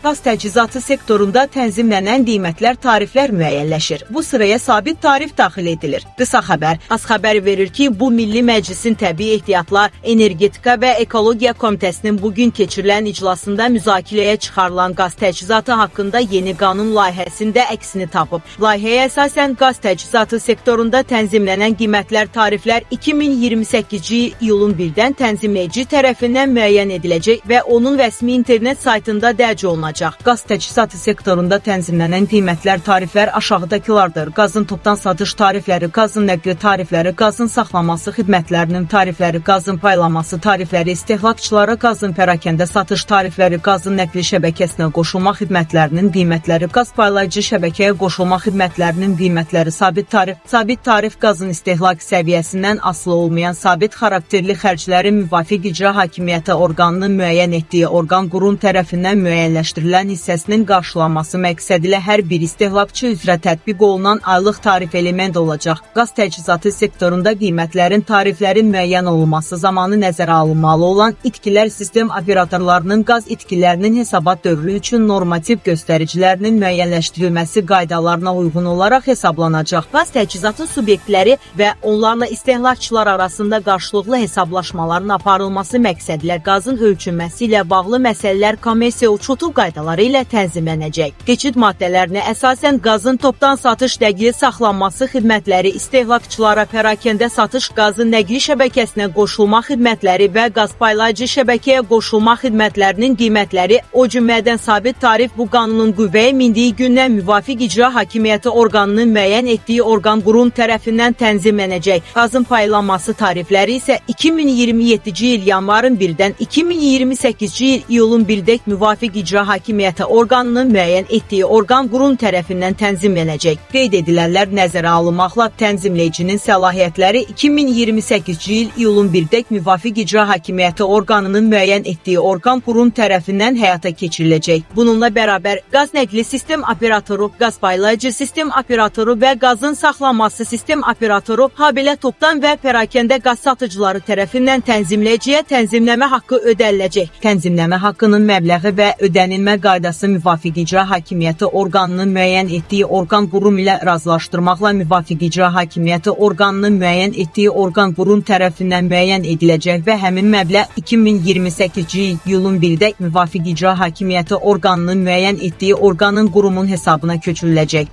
qaz təchizatı sektorunda tənzimlənən qiymətlər, tariflər müəyyənləşir. Bu sıraya sabit tarif daxil edilir. Qısa xəbər. Az xəbər verir ki, bu Milli Məclisin Təbii Ehtiyatlar, Energetika və Ekologiya Komitəsinin bugün keçirilən iclasında müzakirəyə çıxarılan qaz təchizatı haqqında yeni qanun layihəsində əksini tapıb. Layihəyə əsasən qaz təchizatı sektorunda tənzimlənən qiymətlər, tariflər 2028-ci iyulun 1-dən tənzimləyici tərəfindən müəyyən ediləcək və onun rəsmi internet saytında dərc olunacaq. Qaz təchizatı sektorunda tənzimlənən qiymətlər, tariflər aşağıdakılardır. Qazın topdan satış tarifləri, qazın nəqli tarifləri, qazın saxlanması xidmətlərinin tarifləri, qazın paylanması tarifləri, istehlakçılara qazın pərakəndə satış tarifləri, qazın nəqli şəbəkəsinə qoşulma xidmətlərinin qiymətləri, qaz paylayıcı şəbəkəyə qoşulma xidmətlərinin qiymətləri, sabit tarif qazın istehlak səviyyəsindən asılı olmayan sabit xarakterli xərclərin müvafiq icra hakimiyyəti orqanının müəyyən etdiyi orqan qurum tərəfindən müəyyənləşdirilən hissəsinin qarşılanması məqsədilə hər bir istehlakçı üzrə tətbiq olunan aylıq tarif element olacaq. Qaz təchizatı sektorunda qiymətlərin, tariflərin müəyyən olunması zamanı nəzərə alınmalı olan itkilər sistem operatorlarının qaz itkilərinin hesabat dövrü üçün normativ göstəricilərinin müəyyənləşdirilməsi qaydalarına uyğun olaraq hesablanacaq. Qaz təchizatı subyektləri və onlarla istehlakçılar arasında qarşılıqlı hesablaşmaların aparılması məqsədilə qazın ölçülməsi ilə bağlı məsələlər kommersiya uçutu qaydaları ilə tənzimlənəcək. Keçid maddələrinə əsasən qazın topdan satış, nəqli saxlanması xidmətləri, istehlakçılara pərakəndə satış, qazın nəqli şəbəkəsinə qoşulma xidmətləri və qaz paylayıcı şəbəkəyə qoşulma xidmətlərinin qiymətləri, o cümlədən sabit tarif bu qanunun qüvvəyə mindiyi gündən müvafiq icra hakimiyyəti orqanının müəyyən etdiyi orqan qurum tərəfindən tənzimlənəcək. Qazın paylanması tarifləri isə 2027-ci il yanvarın 1-dən 2028-ci il iyulun 1-dək müvafiq icra hakimiyyəti orqanının müəyyən etdiyi orqan qurum tərəfindən tənzimlənəcək. Qeyd edilənlər nəzərə alınmaqla tənzimləyicinin səlahiyyətləri 2028-ci il iyulun 1-dək müvafiq icra hakimiyyəti orqanının müəyyən etdiyi orqan qurum tərəfindən həyata keçiriləcək. Bununla bərabər qaz nəqli sistem operatoru, qaz paylayıcı sistem operatoru və qazın saxlanması sistem operatoru, habelə topdan və pərakəndə qaz satıcıları tərəfindən tənzimləyiciyə tənzimləmə haqqı ödəniləcək. Tənzimləmə haqqının məbləği və ödənilmə qaydası müvafiq icra hakimiyyəti orqanının müəyyən etdiyi orqan qurum ilə razılaşdırmaqla müvafiq icra hakimiyyəti orqanının müəyyən etdiyi orqan qurum tərəfindən müəyyən ediləcək və həmin məbləğ 2028-ci il iyulun 1-də müvafiq icra hakimiyyəti orqanının müəyyən etdiyi orqanın qurumun hesabına köçürüləcək.